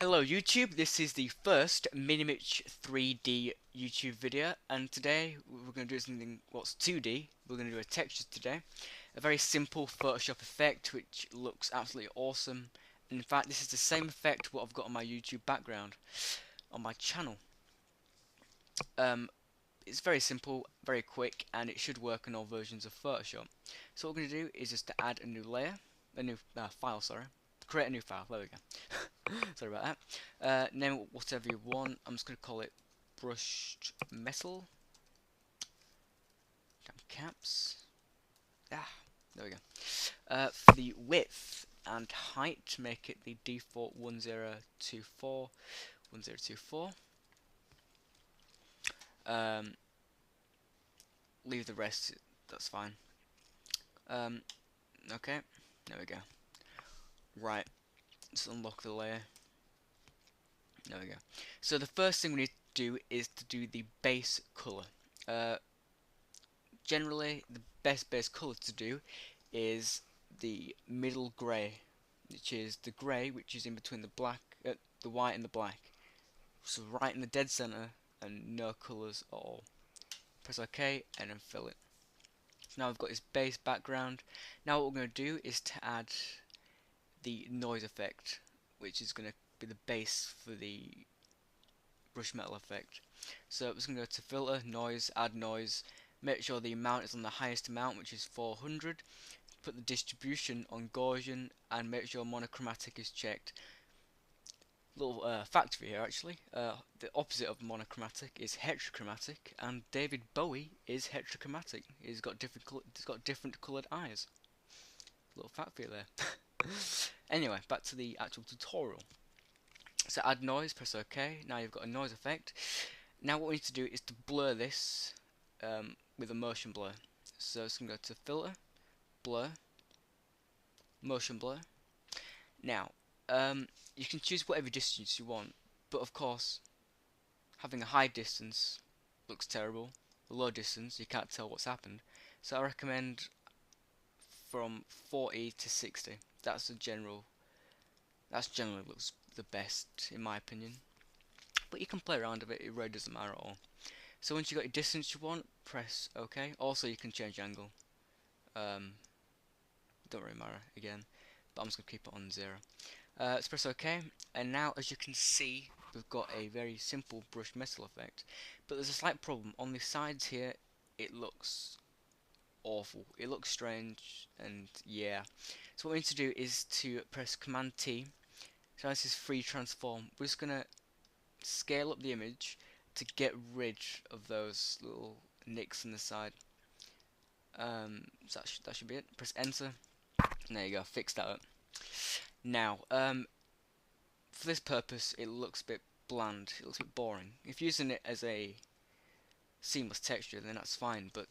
Hello YouTube, this is the first Minimitch 3D YouTube video, and today we're going to do something, well, it's 2D. We're going to do a texture today. A very simple Photoshop effect which looks absolutely awesome. And in fact, this is the same effect what I've got on my YouTube background on my channel. It's very simple, very quick, and it should work on all versions of Photoshop. So what we're going to do is just to add a new layer, a new file, sorry. Create a new file, there we go. Sorry about that. Name it whatever you want. I'm just going to call it brushed metal. Damn caps. Ah, there we go. For the width and height, make it the default 1024. 1024. Leave the rest, that's fine. Okay, there we go. Right, let's unlock the layer. There we go. So the first thing we need to do is to do the base color. Generally, the best base color to do is the middle grey, which is the grey which is in between the black, the white and the black. So right in the dead center and no colors at all. Press OK and then fill it. So now we've got this base background. Now what we're going to do is to add the noise effect, which is going to be the base for the brush metal effect. So I'm just going to go to filter, noise, add noise, make sure the amount is on the highest amount, which is 400, put the distribution on Gaussian, and make sure monochromatic is checked. Little fact for you here actually, the opposite of monochromatic is heterochromatic, and David Bowie is heterochromatic. He's got different coloured eyes. Little fact for you there. Anyway, back to the actual tutorial. So add noise, press OK. Now you've got a noise effect. Now what we need to do is to blur this with a motion blur. So it's going to go to filter, blur, motion blur. Now you can choose whatever distance you want, but of course having a high distance looks terrible. A low distance you can't tell what's happened. So I recommend from 40 to 60. That's generally looks the best in my opinion. But you can play around with it, it really doesn't matter at all. So once you got your distance you want, press OK. Also you can change angle. Don't really matter again, but I'm just gonna keep it on 0. Let's press OK, and now as you can see we've got a very simple brush metal effect. But there's a slight problem on the sides here. It looks awful. It looks strange, and yeah. So what we need to do is to press Command T. So this is free transform. We're just gonna scale up the image to get rid of those little nicks on the side. So that should be it. Press enter, and there you go, fix that up. Now, for this purpose it looks a bit bland, it looks a bit boring. If you're using it as a seamless texture then that's fine, but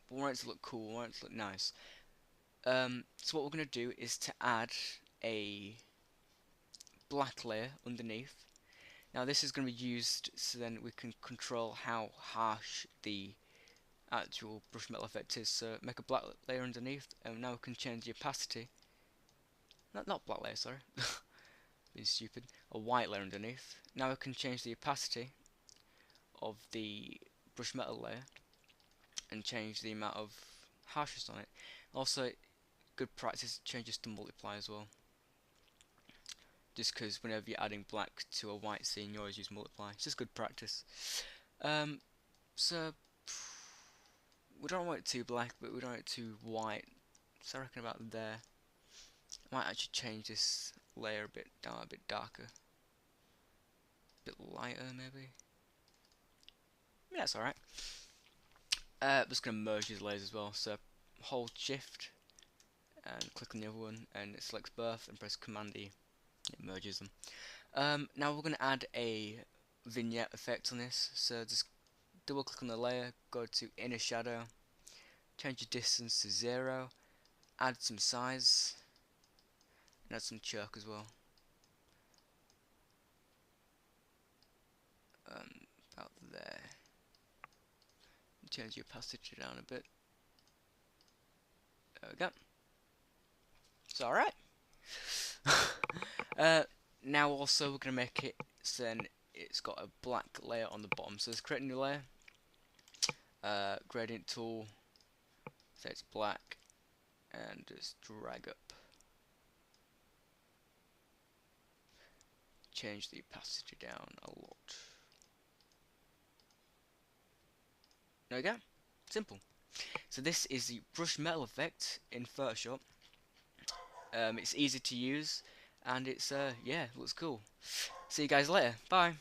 we want it to look cool, we want it to look nice. So what we're going to do is to add a black layer underneath. Now this is going to be used so then we can control how harsh the actual brush metal effect is. So make a black layer underneath, and now we can change the opacity. Not black layer, sorry. Being stupid. A white layer underneath. Now we can change the opacity of the brush metal layer and change the amount of harshness on it. Also, good practice changes to multiply as well. Just because whenever you're adding black to a white scene, you always use multiply. It's just good practice. So we don't want it too black, but we don't want it too white. So I reckon about there. I might actually change this layer a bit down, a bit darker, a bit lighter maybe. Yeah, that's alright. I'm just going to merge these layers as well. So hold shift and click on the other one, and it selects both, and press Command E. It merges them. Now we're going to add a vignette effect on this. So just double click on the layer, go to inner shadow, change the distance to 0, add some size, and add some choke as well. About there. Change the opacity down a bit. There we go. It's alright. Now also we're going to make it so then it's got a black layer on the bottom. So let's create a new layer. Gradient tool, so it's black, and just drag up. Change the opacity down a lot. There we go. Simple. So this is the brush metal effect in Photoshop. It's easy to use, and it's yeah, looks cool. See you guys later. Bye.